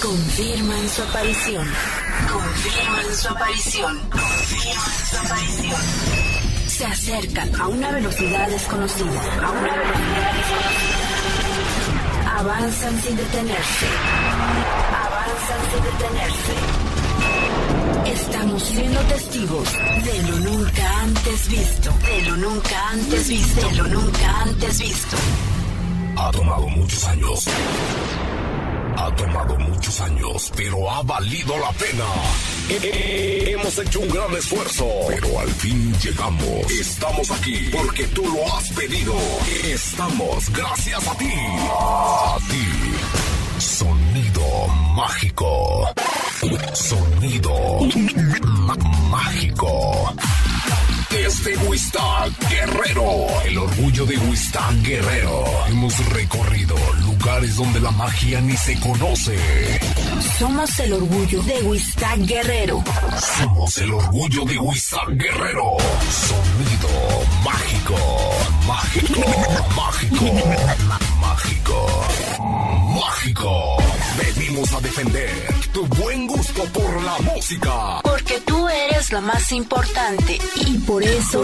Confirman su aparición. Confirman su aparición. Confirman su aparición. Se acercan a una velocidad desconocida. A una velocidad desconocida. Avanzan sin detenerse. Avanzan sin detenerse. Estamos siendo testigos de lo nunca antes visto. De lo nunca antes visto. De lo nunca antes visto. Ha tomado muchos años. Ha tomado muchos años, pero ha valido la pena. Hemos hecho un gran esfuerzo, pero al fin llegamos. Estamos aquí porque tú lo has pedido. Estamos gracias a ti. A ti. Sonido mágico. Sonido mágico. Desde Huistán Guerrero, el orgullo de Huistán Guerrero. Hemos recorrido lugares donde la magia ni se conoce. Somos el orgullo de Huistán Guerrero. Somos el orgullo de Huistán Guerrero. Sonido mágico. Mágico. Mágico. Mágico. Mágico. Venimos a defender tu buen gusto por la música. Porque tú eres lo más importante. Y por eso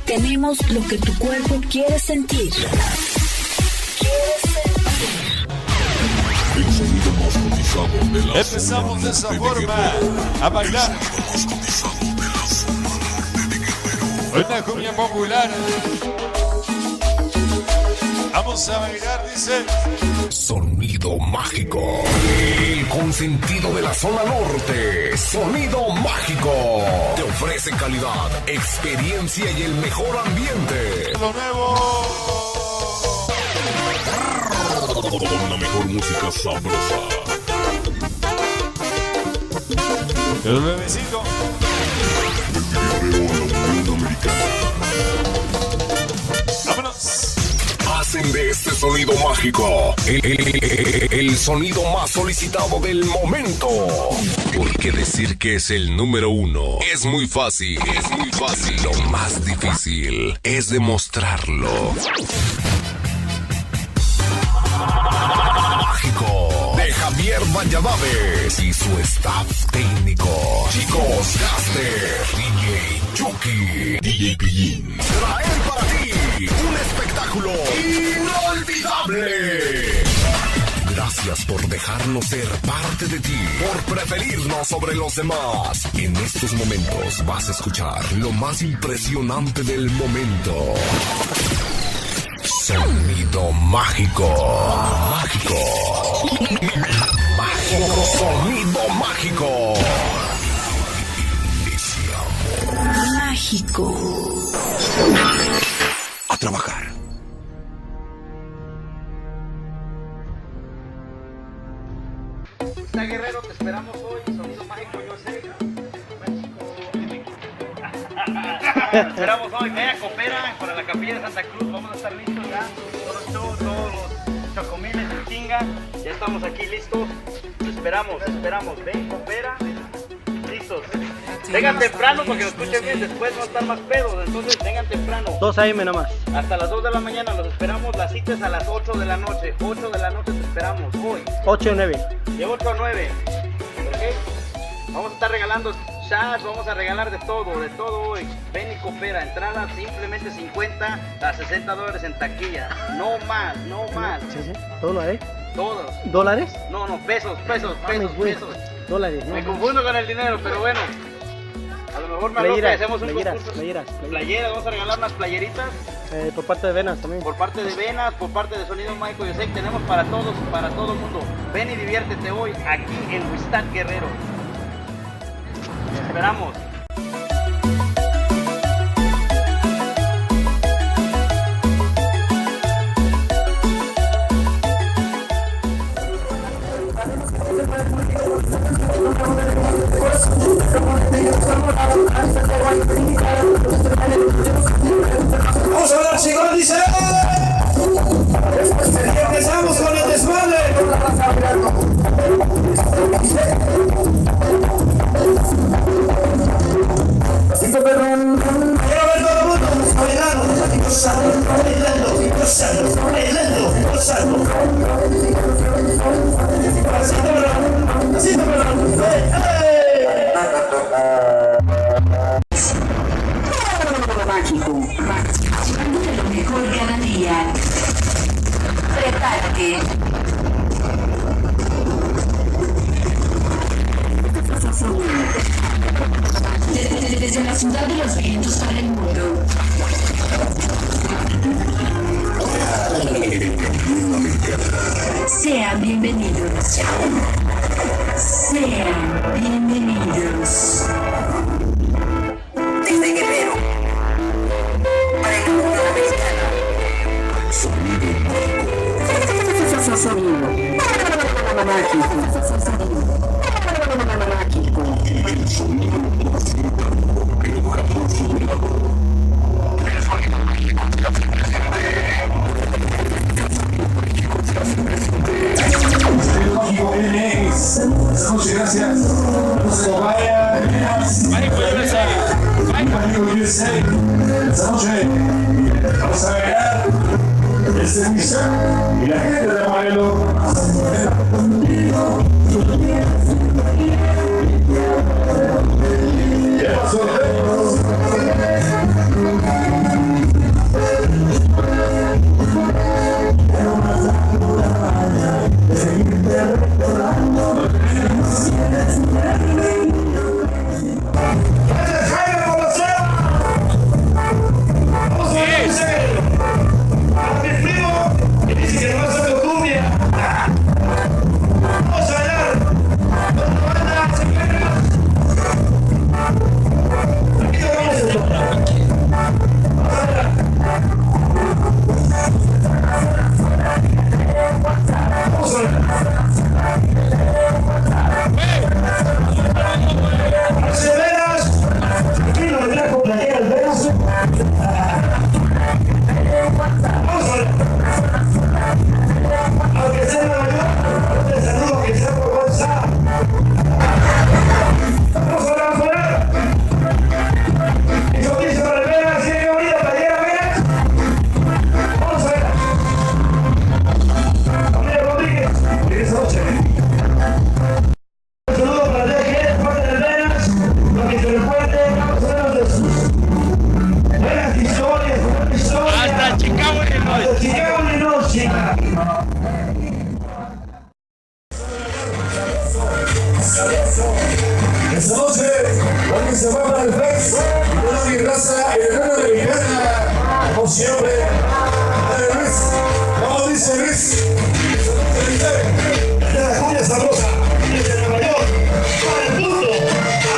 tenemos lo que tu cuerpo quiere sentir. El sonido más cotizado de la Empezamos de esa forma a bailar. Una cumbia popular. Vamos a bailar, dice. Sonido mágico. El consentido de la zona norte. Sonido mágico. Te ofrece calidad, experiencia y el mejor ambiente. Lo nuevo. Con la mejor música sabrosa. El nuevecito. El Guerrero a la Unión Americana. Vámonos. Hacen de este sonido mágico el sonido más solicitado del momento. Porque decir que es el número uno es muy fácil. Es muy fácil. Lo más difícil es demostrarlo. Mágico de Javier Valladares y su staff técnico. Chicos Caster, DJ Chucky, DJ Pillín. Traen para ti un espectáculo inolvidable. Gracias por dejarnos ser parte de ti, por preferirnos sobre los demás. En estos momentos vas a escuchar lo más impresionante del momento. Sonido mágico. Mágico. Mágico. Sonido mágico. Iniciamos. Mágico. A trabajar. Guerrero, te esperamos hoy. Sonido mágico, yo sé. Te esperamos hoy. Vea, coopera para la capilla de Santa Cruz. Vamos a estar listos ya. Todos los chocomiles en chinga. Ya estamos aquí listos. Te esperamos. Ven, coopera. Listos. Vengan temprano porque nos escuchen bien. Después no estar más pedos. Entonces vengan temprano. 2 AM nomás. Hasta las 2 de la mañana los esperamos. La cita es a las 8 de la noche. 8 de la noche te esperamos hoy. 8 o 9. De 8 a 9. ¿Ok? Vamos a estar regalando shots, vamos a regalar de todo hoy. Ven y coopera. Entrada simplemente 50 a $60 en taquilla. No más. Sí. ¿Dólares? Todos. ¿Dólares? No, pesos. Dólares, ¿no? Me confundo con el dinero, pero bueno. A lo mejor me aloca, hacemos un concurso. Playeras, vamos a regalar unas playeritas. Por parte de Venas también. Por parte de Venas, por parte de Sonido Mágico. Yo sé que tenemos para todos, para todo el mundo. Ven y diviértete hoy aquí en Huistán Guerrero. Te esperamos. Vamos a ver, chicos, dice. Empezamos con el desmadre. Quiero ver todo el mundo bailando, gozando. arranque. Desde la ciudad de los vientos para el mundo. Sean bienvenidos. Sean bienvenidos. Desde Guerrero, para el mundo americano. Sonido mágico. El sonido Muchas gracias. No se lo vaya. Mágico USA. Esta noche vamos a ver este misa y la gente de Amarillo. ¿Qué pasó? Esta noche, porque se va para el Flex, y toda mi raza americana, como siempre, de Luis, como dice Luis, de la cumbia sabrosa, desde Nueva York, para el mundo,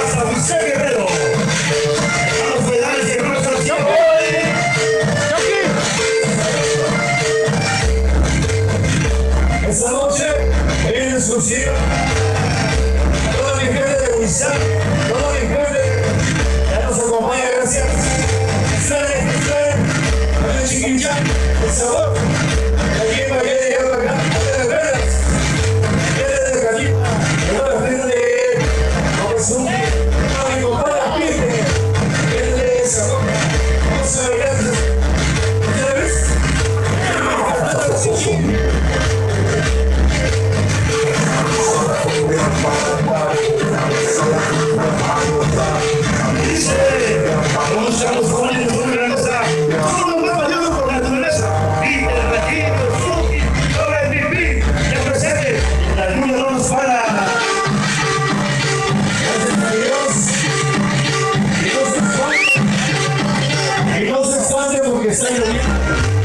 hasta José Guerrero. A los pedales y hermanos al cielo. Esta noche, en exclusiva, toda mi gente de Huizán, toda mi gente, ya nos acompaña, gracias. Ustedes, Chiquinchán, el sabor, aquí en Valle de Yabacá, de Veras, de Calima, toda la gente de Nopesum, toda mi compadre Pite, gente de Sabor, vamos a ver, gracias.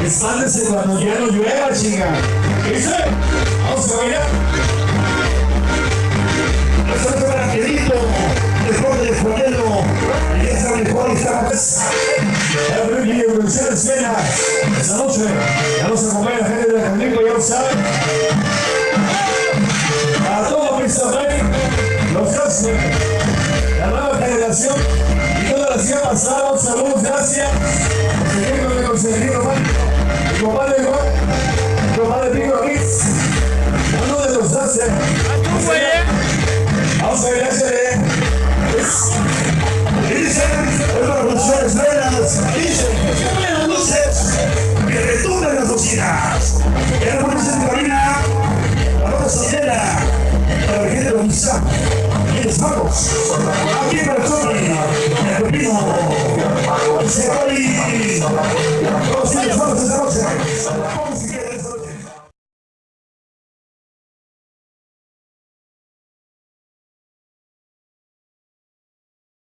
Espándese cuando ya no llueva, chinga. ¿Dice? Vamos a bailar. Nosotros para Quedito, después de Escuadelo, y esa mejor estamos. La primera evolución de escena. Esta noche ya nos acompaña la gente de México, ya lo saben. A toda Pista Rey, los Jasmine, la nueva generación y todas las que han pasado. Saludos, gracias. Seguimos de conseguir Román. Mi compadre Juan, mi compadre Pico Riz, uno de los hace. Vamos a ver, dicen, es las luces velas, dicen, que las luces que retumben las bocinas. Ya no pones en cabina, la nota soltera, para la gente de Huizán, y los magos, aquí en Barcelona, el pepino, el ceboli, todos ellos vamos a esa noche.